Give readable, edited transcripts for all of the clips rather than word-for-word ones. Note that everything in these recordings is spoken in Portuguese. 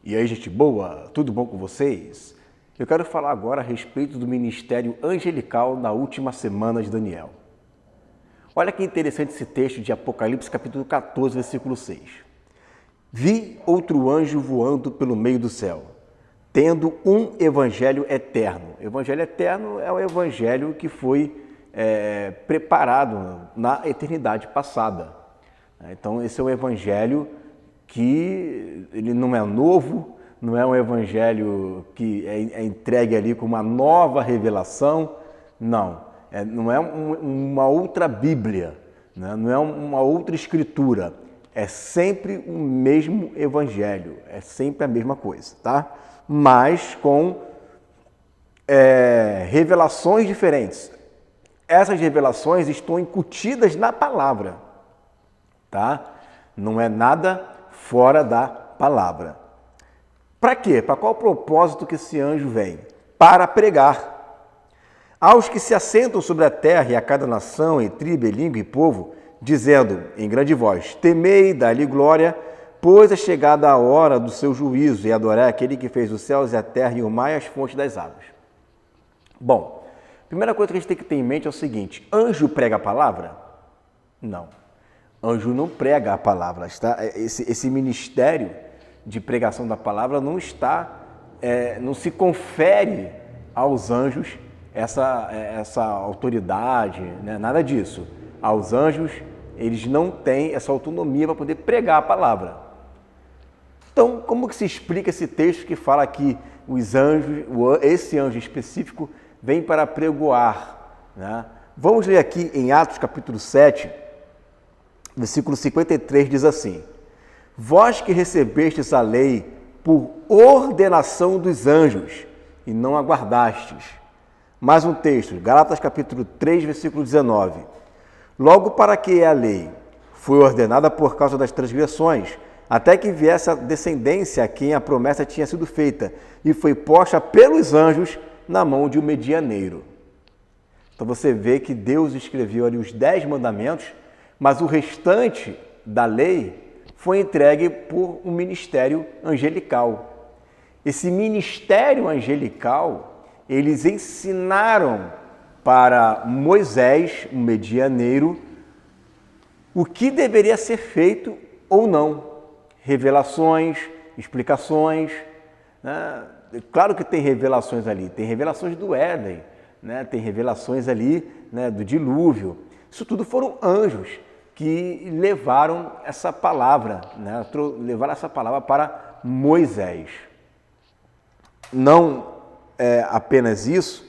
E aí, gente boa, tudo bom com vocês? Eu quero falar agora a respeito do ministério angelical na última semana de Daniel. Olha que interessante esse texto de Apocalipse, capítulo 14, versículo 6. Vi outro anjo voando pelo meio do céu, tendo um evangelho eterno. O evangelho eterno é o evangelho que foi preparado na eternidade passada. Então, esse é um evangelho que ele não é novo, não é um evangelho que é entregue ali com uma nova revelação, não. Não é uma outra Bíblia, né? Não é uma outra escritura, é sempre o mesmo evangelho, é sempre a mesma coisa, tá? Mas com revelações diferentes. Essas revelações estão incutidas na palavra, tá? Não é nada fora da palavra. Para quê? Para qual propósito que esse anjo vem? Para pregar aos que se assentam sobre a terra e a cada nação, e tribo, e língua e povo, dizendo em grande voz: temei, dai-lhe glória, pois é chegada a hora do seu juízo, e adorai aquele que fez os céus e a terra e o mar e as fontes das águas. Bom, a primeira coisa que a gente tem que ter em mente é o seguinte: anjo prega a palavra? Não. Anjo não prega a palavra, tá? Esse ministério de pregação da palavra não não se confere aos anjos essa autoridade, né? Nada disso. Aos anjos, eles não têm essa autonomia para poder pregar a palavra. Então, como que se explica esse texto que fala que os anjos, esse anjo específico, vem para pregoar, né? Vamos ler aqui em Atos capítulo 7, versículo 53, diz assim: vós que recebestes a lei por ordenação dos anjos e não aguardastes. Mais um texto, Gálatas capítulo 3, versículo 19. Logo para que a lei foi ordenada por causa das transgressões, até que viesse a descendência a quem a promessa tinha sido feita, e foi posta pelos anjos na mão de um medianeiro. Então você vê que Deus escreveu ali os 10 mandamentos, mas o restante da lei foi entregue por um ministério angelical. Esse ministério angelical, eles ensinaram para Moisés, um medianeiro, o que deveria ser feito ou não. Revelações, explicações, né? Claro que tem revelações ali, tem revelações do Éden, né? Tem revelações ali, né, do dilúvio. Isso tudo foram anjos que levaram essa palavra, né? Levaram essa palavra para Moisés. Não apenas isso,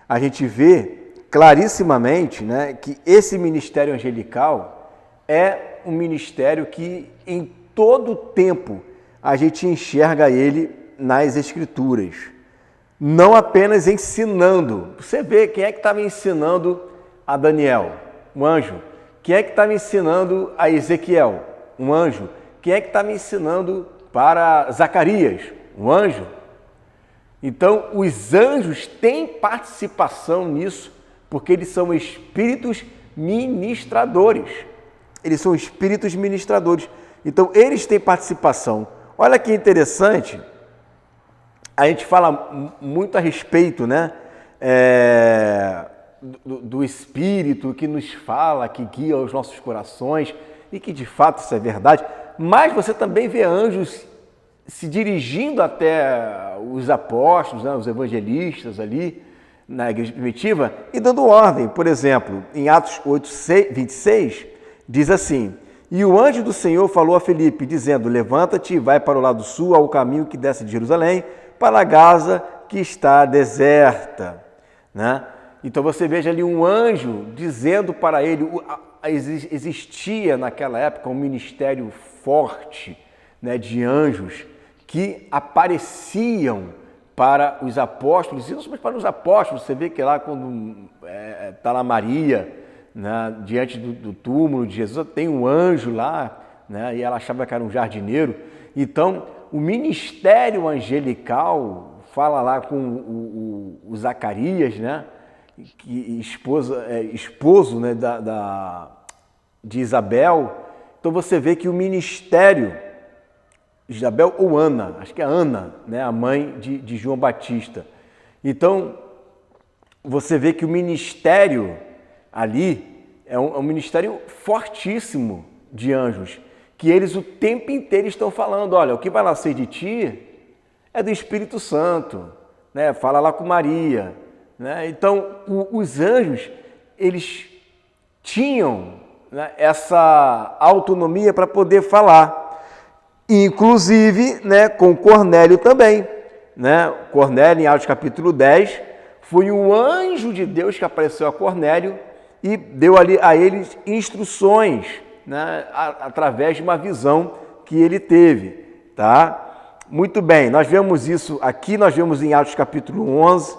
a gente vê clarissimamente, né, que esse ministério angelical é um ministério que em todo tempo a gente enxerga ele nas Escrituras. Não apenas ensinando. Você vê quem é que estava ensinando a Daniel? Um anjo. Quem é que está me ensinando a Ezequiel? Um anjo. Quem é que está me ensinando para Zacarias? Um anjo. Então, os anjos têm participação nisso, porque eles são espíritos ministradores. Eles são espíritos ministradores. Então, eles têm participação. Olha que interessante, a gente fala muito a respeito, né? Do Espírito que nos fala, que guia os nossos corações, e que de fato isso é verdade, mas você também vê anjos se dirigindo até os apóstolos, né, os evangelistas ali na igreja primitiva e dando ordem. Por exemplo, em Atos 8, 26, diz assim: e o anjo do Senhor falou a Filipe, dizendo: levanta-te e vai para o lado sul, ao caminho que desce de Jerusalém, para a Gaza que está deserta, né? Então você veja ali um anjo dizendo para ele, existia naquela época um ministério forte, né, de anjos que apareciam para os apóstolos, e não somente para os apóstolos. Você vê que lá quando está lá Maria, né, diante do túmulo de Jesus, tem um anjo lá, né, e ela achava que era um jardineiro. Então o ministério angelical fala lá com o Zacarias, né, esposo, né, de Isabel. Então você vê que o ministério Isabel ou Ana, acho que é Ana, né, a mãe de João Batista. Então, você vê que o ministério ali é um ministério fortíssimo de anjos, que eles o tempo inteiro estão falando, olha, o que vai nascer de ti é do Espírito Santo, né? Fala lá com Maria, né? Então, os anjos, eles tinham, né, essa autonomia para poder falar. Inclusive, né, com Cornélio também. Né? Cornélio, em Atos capítulo 10, foi um anjo de Deus que apareceu a Cornélio e deu ali a eles instruções, né, através de uma visão que ele teve. Tá? Muito bem, nós vemos isso aqui, nós vemos em Atos capítulo 11,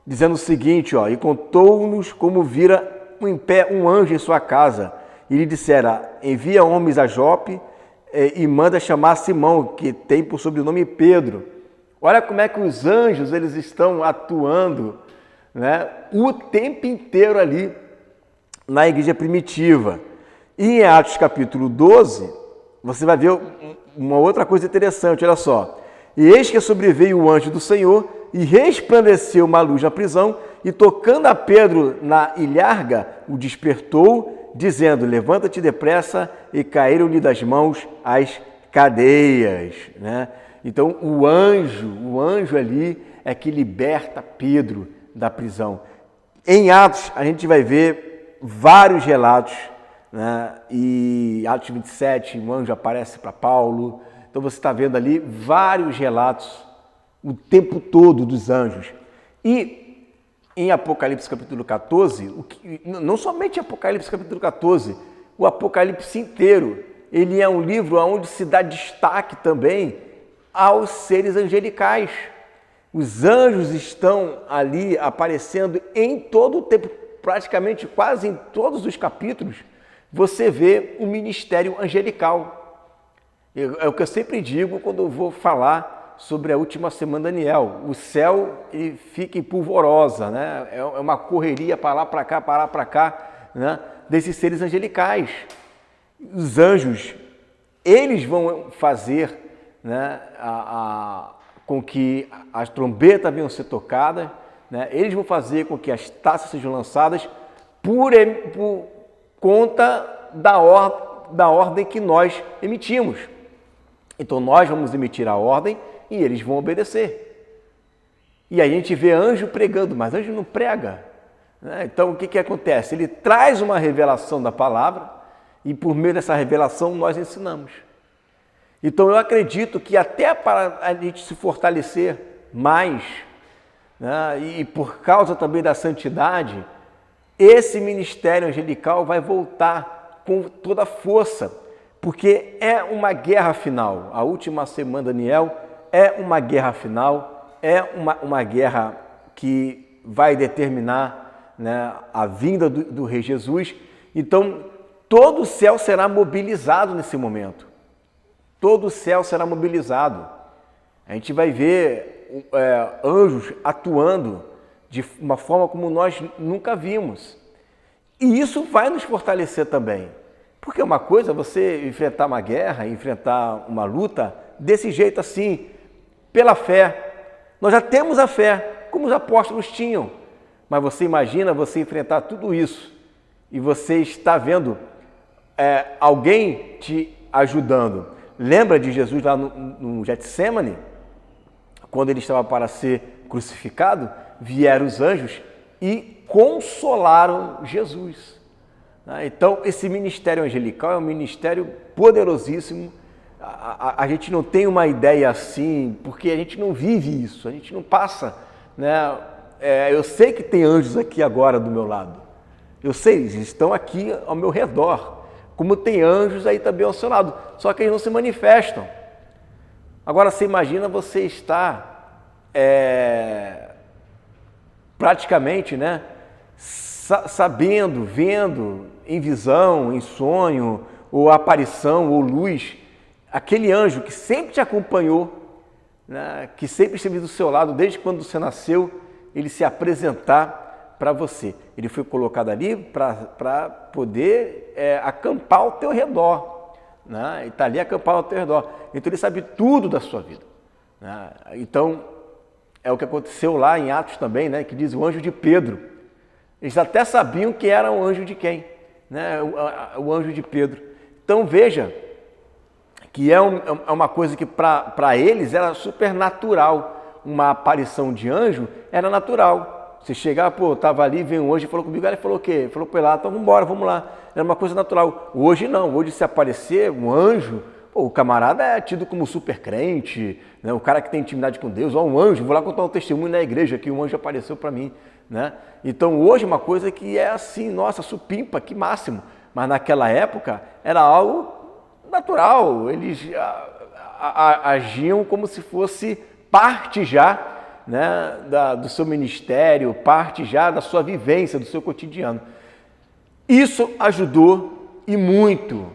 dizendo o seguinte, ó, e contou-nos como vira em pé um anjo em sua casa, e lhe dissera, envia homens a Jope, e manda chamar Simão, que tem por sobrenome Pedro. Olha como é que os anjos eles estão atuando, né, o tempo inteiro ali na igreja primitiva. E em Atos capítulo 12, você vai ver uma outra coisa interessante, olha só. E eis que sobreveio o anjo do Senhor e resplandeceu uma luz na prisão e tocando a Pedro na ilharga, o despertou, dizendo, levanta-te depressa, e caíram-lhe das mãos as cadeias. Né? Então, o anjo ali é que liberta Pedro da prisão. Em Atos, a gente vai ver vários relatos, né? E Atos 27, um anjo aparece para Paulo. Então, você está vendo ali vários relatos o tempo todo dos anjos. E em Apocalipse capítulo 14, não somente Apocalipse capítulo 14, o Apocalipse inteiro, ele é um livro onde se dá destaque também aos seres angelicais. Os anjos estão ali aparecendo em todo o tempo, praticamente quase em todos os capítulos, você vê o ministério angelical. É o que eu sempre digo quando eu vou falar sobre a última semana de Daniel. O céu ele fica em polvorosa, né? É uma correria para lá, para cá, né? Desses seres angelicais. Os anjos, eles vão fazer, né, com que as trombetas venham a ser tocadas, né? Eles vão fazer com que as taças sejam lançadas por conta da ordem que nós emitimos. Então nós vamos emitir a ordem e eles vão obedecer. E aí a gente vê anjo pregando, mas anjo não prega. Né? Então o que acontece? Ele traz uma revelação da palavra e por meio dessa revelação nós ensinamos. Então eu acredito que até para a gente se fortalecer mais, né, e por causa também da santidade, esse ministério angelical vai voltar com toda a força, porque é uma guerra final. A última semana, Daniel, é uma guerra final, é uma guerra que vai determinar, né, a vinda do Rei Jesus. Então, todo o céu será mobilizado nesse momento. Todo o céu será mobilizado. A gente vai ver anjos atuando de uma forma como nós nunca vimos. E isso vai nos fortalecer também. Porque uma coisa é você enfrentar uma guerra, enfrentar uma luta desse jeito assim, pela fé. Nós já temos a fé, como os apóstolos tinham. Mas você imagina você enfrentar tudo isso e você está vendo alguém te ajudando. Lembra de Jesus lá no Getsêmani? Quando ele estava para ser crucificado, vieram os anjos e consolaram Jesus. Então, esse ministério angelical é um ministério poderosíssimo. A gente não tem uma ideia assim, porque a gente não vive isso, a gente não passa, né? Eu sei que tem anjos aqui agora do meu lado. Eu sei, eles estão aqui ao meu redor. Como tem anjos aí também ao seu lado. Só que eles não se manifestam. Agora, você imagina você estar praticamente, né, sabendo, vendo em visão, em sonho, ou aparição, ou luz, aquele anjo que sempre te acompanhou, né, que sempre esteve do seu lado, desde quando você nasceu, ele se apresentar para você. Ele foi colocado ali para poder acampar ao teu redor. né? E está ali acampado ao teu redor. Então ele sabe tudo da sua vida, né? Então é o que aconteceu lá em Atos também, né? Que diz o anjo de Pedro. Eles até sabiam que era o anjo de quem, né? O anjo de Pedro. Então veja que é uma coisa que para eles era supernatural. Uma aparição de anjo era natural. Você chegar, pô, estava ali, veio um anjo e falou comigo, ele falou o quê? Falou para ele lá, então vamos lá. Era uma coisa natural. Hoje não, hoje se aparecer um anjo, pô, o camarada é tido como super crente, né? O cara que tem intimidade com Deus, ó, um anjo, vou lá contar um testemunho na igreja que um anjo apareceu para mim, né? Então hoje é uma coisa que é assim, nossa, supimpa, que máximo. Mas naquela época era algo natural, eles agiam como se fosse parte já, né, do seu ministério, parte já da sua vivência, do seu cotidiano. Isso ajudou e muito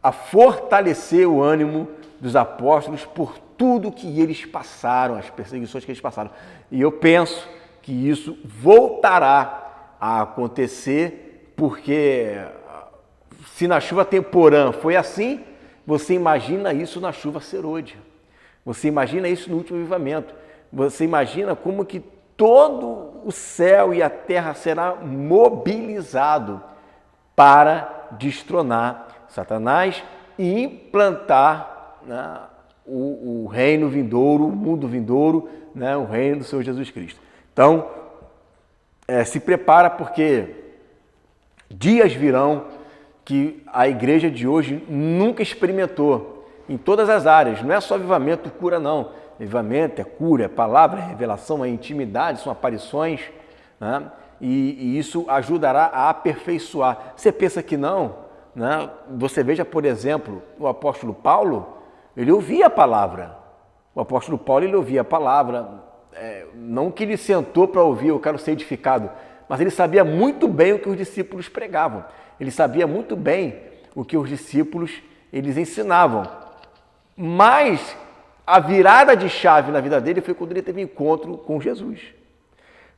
a fortalecer o ânimo dos apóstolos por tudo que eles passaram, as perseguições que eles passaram. E eu penso que isso voltará a acontecer, porque se na chuva temporã foi assim, você imagina isso na chuva serôdia. Você imagina isso no último avivamento. Você imagina como que todo o céu e a terra será mobilizado para destronar Satanás e implantar, né, o reino vindouro, o mundo vindouro, né, o reino do Senhor Jesus Cristo. Então, se prepara, porque dias virão que a igreja de hoje nunca experimentou em todas as áreas. Não é só avivamento, cura não. Avivamento é cura, é palavra, é revelação, é intimidade, são aparições, né? E isso ajudará a aperfeiçoar. Você pensa que não, né? Você veja, por exemplo, o apóstolo Paulo, ele ouvia a palavra. O apóstolo Paulo, ele ouvia a palavra, não que ele sentou para ouvir, eu quero ser edificado, mas ele sabia muito bem o que os discípulos pregavam. Ele sabia muito bem o que os discípulos eles ensinavam. Mas a virada de chave na vida dele foi quando ele teve encontro com Jesus.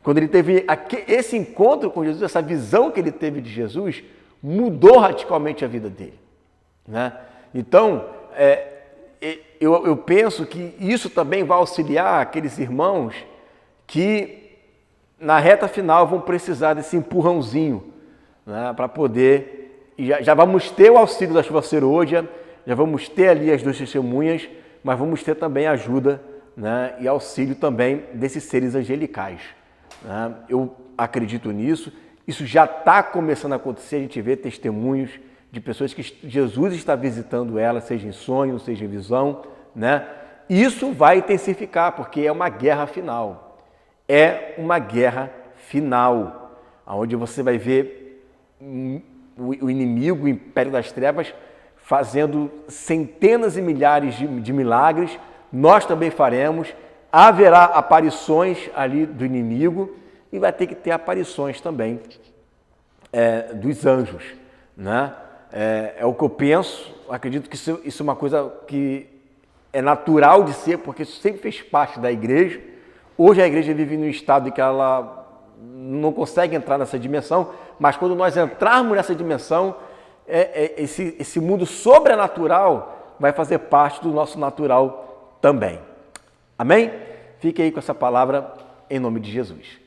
Quando ele teve esse encontro com Jesus, essa visão que ele teve de Jesus, mudou radicalmente a vida dele, né? Então, eu penso que isso também vai auxiliar aqueles irmãos que na reta final vão precisar desse empurrãozinho, né, para poder, já vamos ter o auxílio da chuva serôdia, já vamos ter ali as duas testemunhas, mas vamos ter também ajuda, né, e auxílio também desses seres angelicais, né? Eu acredito nisso, isso já está começando a acontecer, a gente vê testemunhos de pessoas que Jesus está visitando elas, seja em sonho, seja em visão, né? Isso vai intensificar, porque é uma guerra final, onde você vai ver o inimigo, o império das trevas, fazendo centenas e milhares de milagres. Nós também faremos, haverá aparições ali do inimigo e vai ter que ter aparições também dos anjos, né? É o que eu penso, acredito que isso é uma coisa que é natural de ser, porque isso sempre fez parte da igreja. Hoje a igreja vive num estado em que ela não consegue entrar nessa dimensão, mas quando nós entrarmos nessa dimensão, esse mundo sobrenatural vai fazer parte do nosso natural também. Amém? Fique aí com essa palavra em nome de Jesus.